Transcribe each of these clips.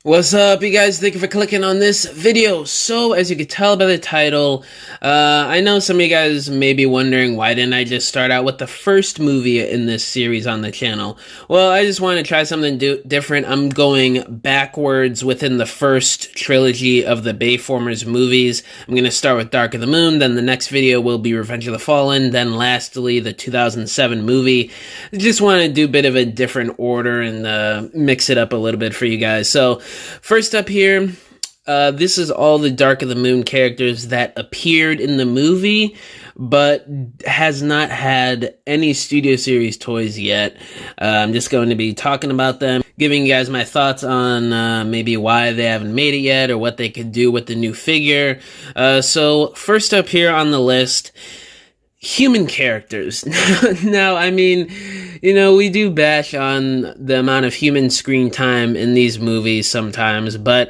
What's up, you guys? Thank you for clicking on this video. So, as you can tell by the title, I know some of you guys may be wondering why didn't I just start out with the first movie in this series on the channel? Well, I just wanted to try something different. I'm going backwards within the first trilogy of the Bayformers movies. I'm going to start with Dark of the Moon, then the next video will be Revenge of the Fallen, then lastly the 2007 movie. I just want to do a bit of a different order and mix it up a little bit for you guys. So, first up here, this is all the Dark of the Moon characters that appeared in the movie, but has not had any Studio Series toys yet. I'm just going to be talking about them, giving you guys my thoughts on maybe why they haven't made it yet, or what they could do with the new figure. So first up here on the list, human characters. Now, I mean, you know, we do bash on the amount of human screen time in these movies sometimes, but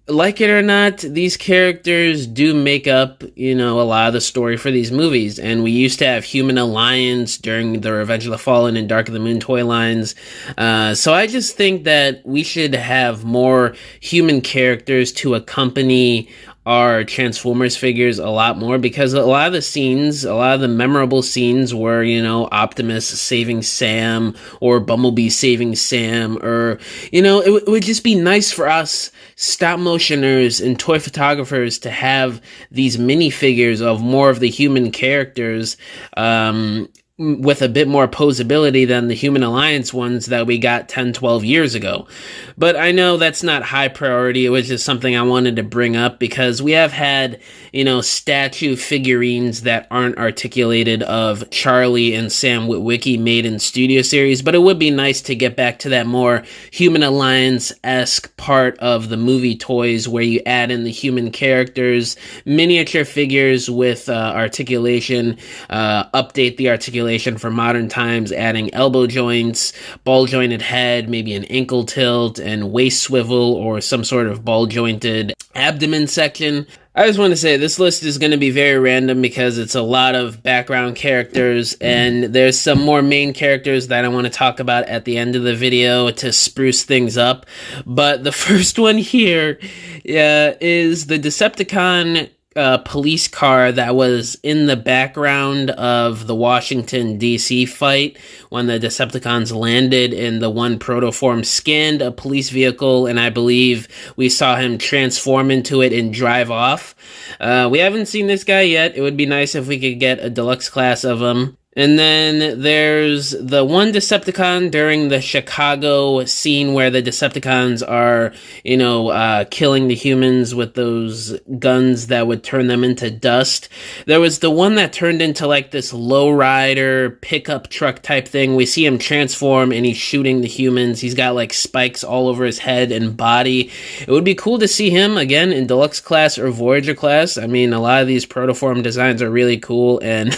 like it or not, these characters do make up, you know, a lot of the story for these movies. And we used to have Human Alliance during the Revenge of the Fallen and Dark of the Moon toy lines. So I just think that we should have more human characters to accompany our Transformers figures a lot more, because a lot of the scenes, a lot of the memorable scenes were, you know, Optimus saving Sam or Bumblebee saving Sam, or, you know, it would just be nice for us stop motioners and toy photographers to have these minifigures of more of the human characters, with a bit more posability than the Human Alliance ones that we got 10, 12 years ago. But I know that's not high priority. It was just something I wanted to bring up because we have had, you know, statue figurines that aren't articulated of Charlie and Sam Witwicky made in Studio Series, but it would be nice to get back to that more Human Alliance-esque part of the movie toys where you add in the human characters, miniature figures with articulation, update the articulation for modern times, adding elbow joints, ball jointed head, maybe an ankle tilt, and waist swivel, or some sort of ball jointed abdomen section. I just want to say this list is going to be very random because it's a lot of background characters, and there's some more main characters that I want to talk about at the end of the video to spruce things up. But the first one here is the Decepticon police car that was in the background of the Washington, D.C. fight when the Decepticons landed and the one Protoform scanned a police vehicle, and I believe we saw him transform into it and drive off. We haven't seen this guy yet. It would be nice if we could get a deluxe class of him. And then there's the one Decepticon during the Chicago scene where the Decepticons are, you know, killing the humans with those guns that would turn them into dust. There was the one that turned into like this lowrider pickup truck type thing. We see him transform and he's shooting the humans. He's got like spikes all over his head and body. It would be cool to see him again in deluxe class or Voyager class. I mean, a lot of these Protoform designs are really cool, and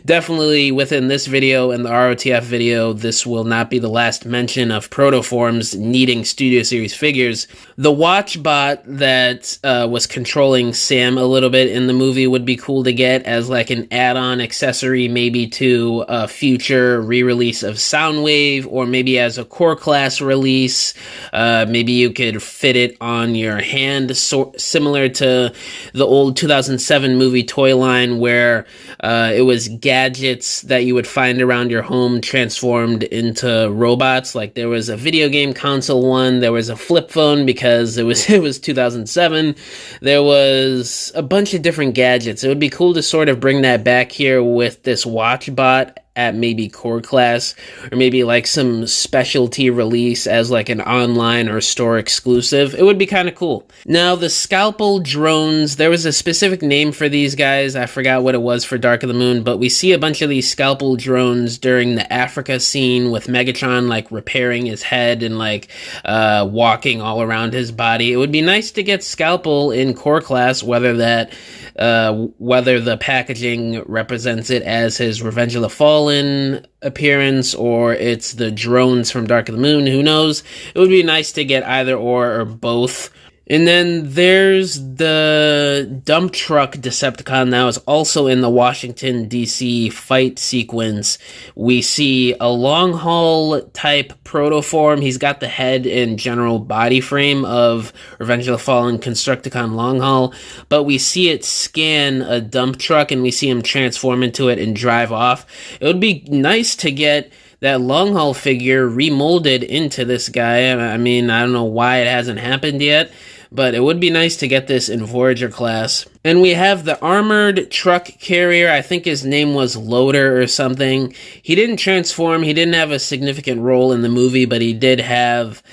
definitely within this video and the ROTF video, this will not be the last mention of Protoforms needing Studio Series figures. The Watchbot that was controlling Sam a little bit in the movie would be cool to get as like an add-on accessory, maybe to a future re-release of Soundwave, or maybe as a core class release. Maybe you could fit it on your hand, similar to the old 2007 movie toy line where it was gadgets that you would find around your home transformed into robots. Like there was a video game console one, there was a flip phone because it was 2007. There was a bunch of different gadgets. It would be cool to sort of bring that back here with this Watchbot at maybe core class, or maybe like some specialty release as like an online or store exclusive. It would be kind of cool. Now, the Scalpel drones, there was a specific name for these guys. I forgot what it was for Dark of the Moon, but we see a bunch of these Scalpel drones during the Africa scene with Megatron like repairing his head and like walking all around his body. It would be nice to get Scalpel in core class, whether the packaging represents it as his Revenge of the Fallen appearance or it's the drones from Dark of the Moon, who knows. It would be nice to get either or both. And then there's the dump truck Decepticon that was also in the Washington, D.C. fight sequence. We see a long haul type protoform. He's got the head and general body frame of Revenge of the Fallen Constructicon long haul, but we see it scan a dump truck and we see him transform into it and drive off. It would be nice to get that long haul figure remolded into this guy. I mean, I don't know why it hasn't happened yet, but it would be nice to get this in Voyager class. And we have the armored truck carrier. I think his name was Loader or something. He didn't transform. He didn't have a significant role in the movie, but he did have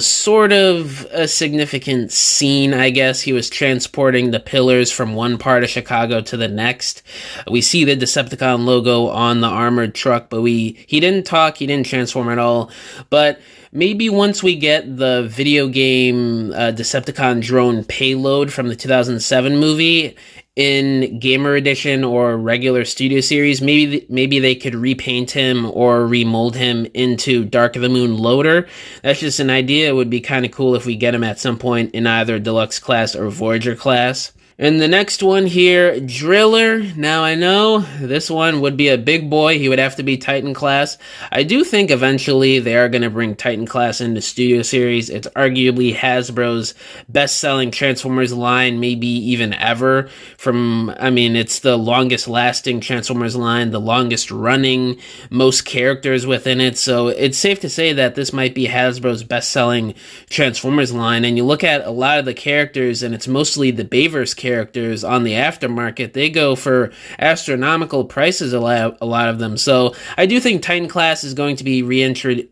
sort of a significant scene, I guess. He was transporting the pillars from one part of Chicago to the next. We see the Decepticon logo on the armored truck, but he didn't talk. He didn't transform at all. But maybe once we get the video game Decepticon drone payload from the 2007 movie in Gamer Edition or regular Studio Series, maybe they could repaint him or remold him into Dark of the Moon Loader. That's just an idea. It would be kind of cool if we get him at some point in either Deluxe class or Voyager class. And the next one here, Driller. Now I know this one would be a big boy. He would have to be Titan class. I do think eventually they are going to bring Titan class into Studio Series. It's arguably Hasbro's best-selling Transformers line, maybe even ever. It's the longest lasting Transformers line, the longest running, most characters within it. So it's safe to say that this might be Hasbro's best-selling Transformers line. And you look at a lot of the characters, and it's mostly the Bayverse characters on the aftermarket. They go for astronomical prices, a lot of them. So I do think Titan class is going to be introduced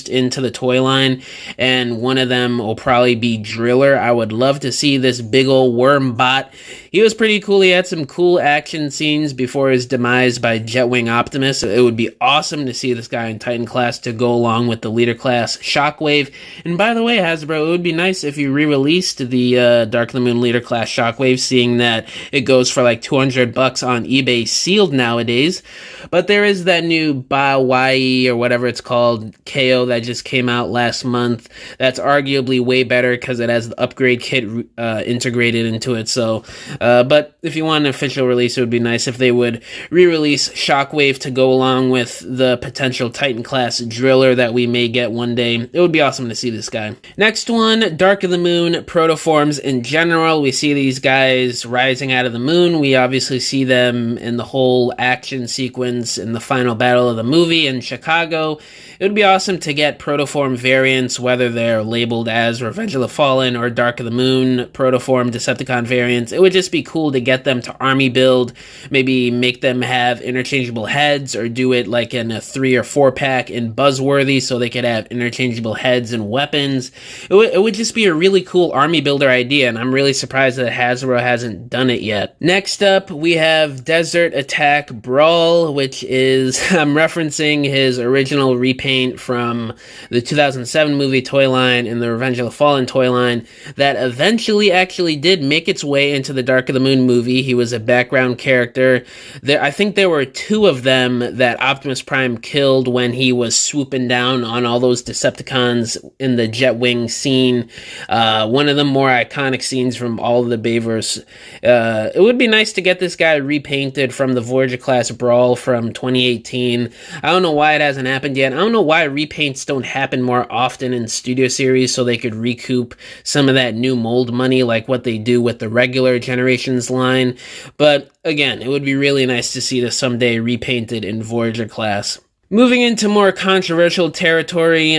into the toy line, and one of them will probably be Driller. I would love to see this big old worm bot. He was pretty cool. He had some cool action scenes before his demise by Jetwing Optimus. It would be awesome to see this guy in Titan class to go along with the leader class Shockwave. And by the way, Hasbro, it would be nice if you re-released the Dark of the Moon leader class Shockwave, seeing that it goes for like $200 on eBay sealed nowadays. But there is that new Bawai or whatever it's called KO that just came out last month. That's arguably way better because it has the upgrade kit integrated into it. So, but if you want an official release, it would be nice if they would re-release Shockwave to go along with the potential Titan class Driller that we may get one day. It would be awesome to see this guy. Next one, Dark of the Moon Protoforms in general. We see these guys rising out of the moon. We obviously see them in the whole action sequence in the final battle of the movie in Chicago. It would be awesome to get Protoform variants, whether they're labeled as Revenge of the Fallen or Dark of the Moon Protoform Decepticon variants. It would just be cool to get them to army build, maybe make them have interchangeable heads, or do it like in a 3 or 4 pack in Buzzworthy so they could have interchangeable heads and weapons. It would just be a really cool army builder idea, and I'm really surprised that Hasbro hasn't done it yet. Next up, we have Desert Attack Brawl, which is, I'm referencing his original repaint from the 2007 movie toy line and the Revenge of the Fallen toy line that eventually actually did make its way into the Dark of the Moon movie. He was a background character. I think there were 2 of them that Optimus Prime killed when he was swooping down on all those Decepticons in the Jetwing scene. One of the more iconic scenes from all of the Bayverse. It would be nice to get this guy repainted from the Voyager class Brawl from 2018. I don't know why it hasn't happened yet. I don't know why repaints don't happen more often in Studio Series so they could recoup some of that new mold money like what they do with the regular Generations line. But again, it would be really nice to see this someday repainted in Voyager class. Moving into more controversial territory,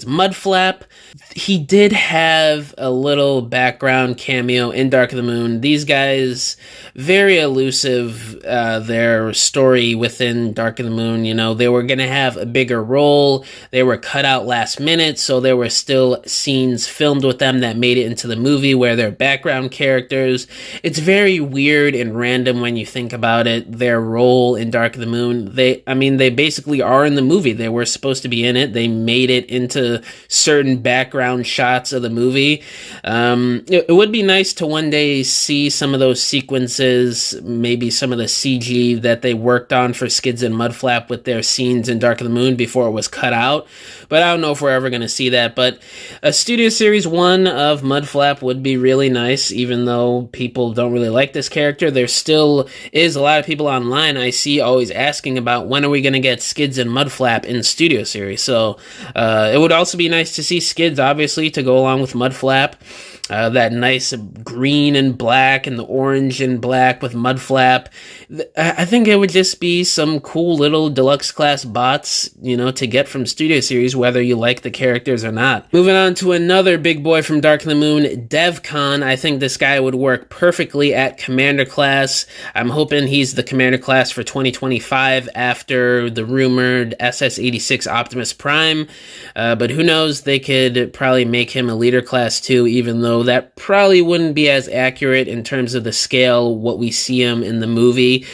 Mudflap. He did have a little background cameo in Dark of the Moon. These guys, very elusive, their story within Dark of the Moon. You know, they were going to have a bigger role. They were cut out last minute, so there were still scenes filmed with them that made it into the movie where they're background characters. It's very weird and random when you think about it, their role in Dark of the Moon. they basically are in the movie. They were supposed to be in it. They made it into certain background shots of the movie. It would be nice to one day see some of those sequences, maybe some of the CG that they worked on for Skids and Mudflap with their scenes in Dark of the Moon before it was cut out. But I don't know if we're ever going to see that. But a Studio Series 1 of Mudflap would be really nice, even though people don't really like this character. There still is a lot of people online I see always asking about when are we going to get Skids and Mudflap in Studio Series. So it would also be nice to see Skids, obviously, to go along with Mudflap. That nice green and black and the orange and black with Mudflap. I think it would just be some cool little deluxe class bots, to get from Studio Series, whether you like the characters or not. Moving on to another big boy from Dark of the Moon, Devcon. I think this guy would work perfectly at Commander class. I'm hoping he's the Commander class for 2025 after the rumored SS-86 Optimus Prime. But who knows? They could probably make him a leader class too, even though that probably wouldn't be as accurate in terms of the scale what we see him in the movie.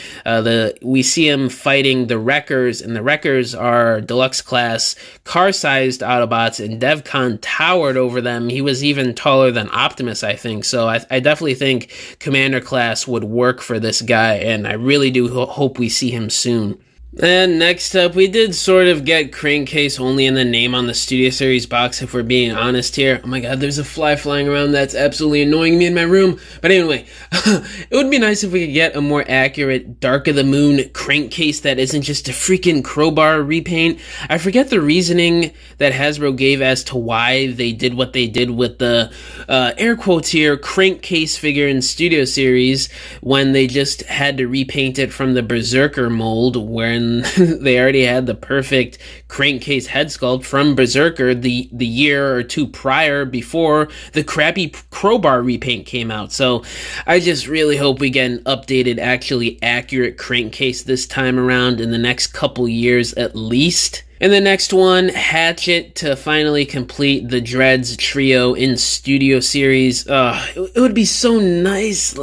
We see him fighting the Wreckers, and the Wreckers are deluxe class car-sized Autobots, and Devcon towered over them. He was even taller than Optimus, I think. So I definitely think Commander class would work for this guy, and I really do hope we see him soon. And next up, we did sort of get Crankcase only in the name on the Studio Series box, if we're being honest here. Oh my god, there's a fly flying around that's absolutely annoying me in my room. But anyway, it would be nice if we could get a more accurate Dark of the Moon Crankcase that isn't just a freaking crowbar repaint. I forget the reasoning that Hasbro gave as to why they did what they did with the, air quotes here, Crankcase figure in Studio Series, when they just had to repaint it from the Berserker mold, where they already had the perfect Crankcase head sculpt from Berserker the year or two prior, before the crappy crowbar repaint came out. So I just really hope we get an updated, actually accurate Crankcase this time around in the next couple years at least. And the next one, Hatchet, to finally complete the Dreads trio in Studio Series. It would be so nice,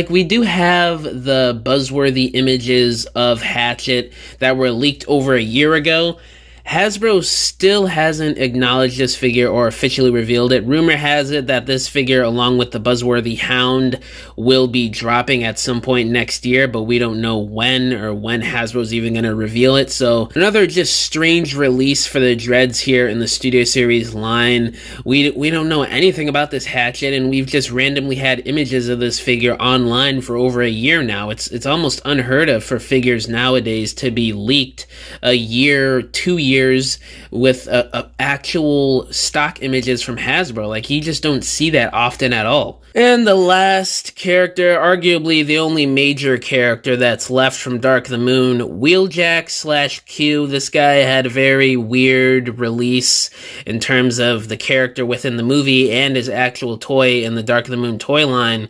we do have the buzzworthy images of Hatchet that were leaked over a year ago. Hasbro still hasn't acknowledged this figure or officially revealed it. Rumor has it that this figure, along with the buzzworthy Hound, will be dropping at some point next year, but we don't know when or when Hasbro's even going to reveal it. So another just strange release for the Dreads here in the Studio Series line. We don't know anything about this Hatchet, and we've just randomly had images of this figure online for over a year now. It's almost unheard of for figures nowadays to be leaked a year, 2 years with actual stock images from Hasbro. You just don't see that often at all. And the last character, arguably the only major character that's left from Dark of the Moon, Wheeljack / Q. This guy had a very weird release in terms of the character within the movie and his actual toy in the Dark of the Moon toy line.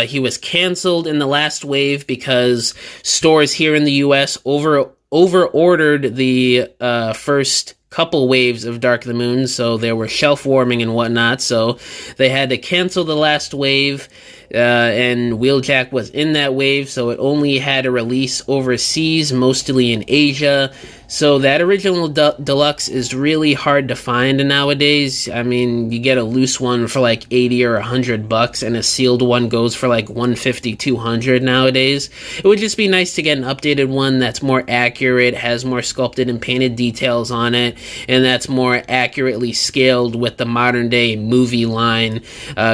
He was canceled in the last wave because stores here in the US over-ordered the first couple waves of Dark of the Moon, so there were shelf warming and whatnot, so they had to cancel the last wave, and Wheeljack was in that wave, so it only had a release overseas, mostly in Asia. So that original deluxe is really hard to find nowadays. I mean, you get a loose one for like $80 or $100, and a sealed one goes for like $150, $200 nowadays. It would just be nice to get an updated one that's more accurate, has more sculpted and painted details on it, and that's more accurately scaled with the modern day movie line.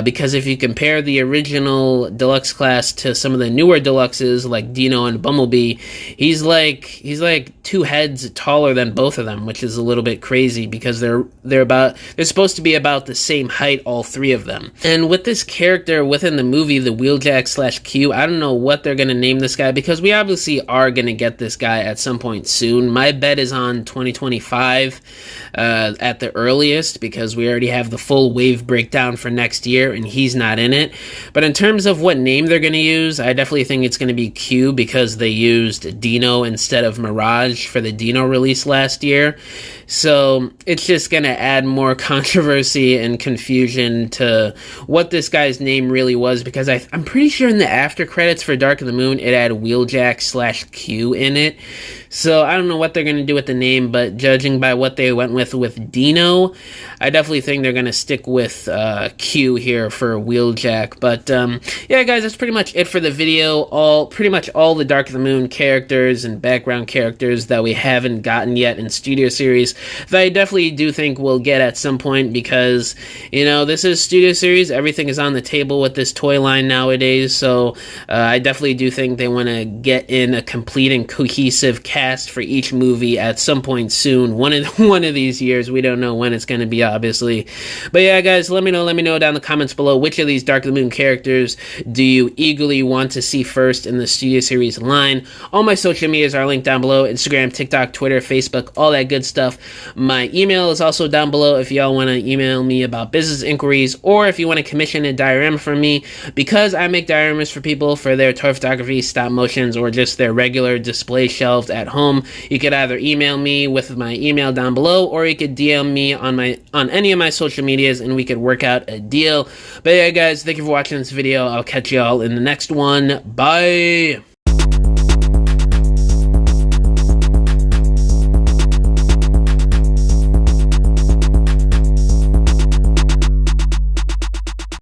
Because if you compare the original deluxe class to some of the newer deluxes like Dino and Bumblebee, he's like 2 heads taller than both of them, which is a little bit crazy because they're supposed to be about the same height, all 3 of them. And with this character within the movie, the Wheeljack / Q, I don't know what they're going to name this guy, because we obviously are going to get this guy at some point soon. My bet is on 2025 at the earliest, because we already have the full wave breakdown for next year and he's not in it. But in terms of what name they're going to use, I definitely think it's going to be Q, because they used Dino instead of Mirage for the Dino release last year. So it's just going to add more controversy and confusion to what this guy's name really was, because I'm pretty sure in the after credits for Dark of the Moon, it had Wheeljack/Q in it. So I don't know what they're going to do with the name, but judging by what they went with Dino, I definitely think they're going to stick with Q here for Wheeljack. But yeah, guys, that's pretty much it for the video. Pretty much all the Dark of the Moon characters and background characters that we haven't gotten yet in Studio Series that I definitely do think we'll get at some point, because, you know, this is Studio Series. Everything is on the table with this toy line nowadays. So I definitely do think they want to get in a complete and cohesive cast for each movie at some point soon. One of these years. We don't know when it's going to be, obviously. But yeah, guys, let me know down in the comments below, which of these Dark of the Moon characters do you eagerly want to see first in the Studio Series line. All my social medias are linked down below: Instagram, TikTok, Twitter, Facebook, all that good stuff. My email is also down below if y'all want to email me about business inquiries, or if you want to commission a diorama from me, because I make dioramas for people for their toy photography, stop motions, or just their regular display shelves at home. You could either email me with my email down below, or you could DM me on any of my social medias, and we could work out a deal. But yeah, guys, thank you for watching this video. I'll catch y'all in the next one. Bye.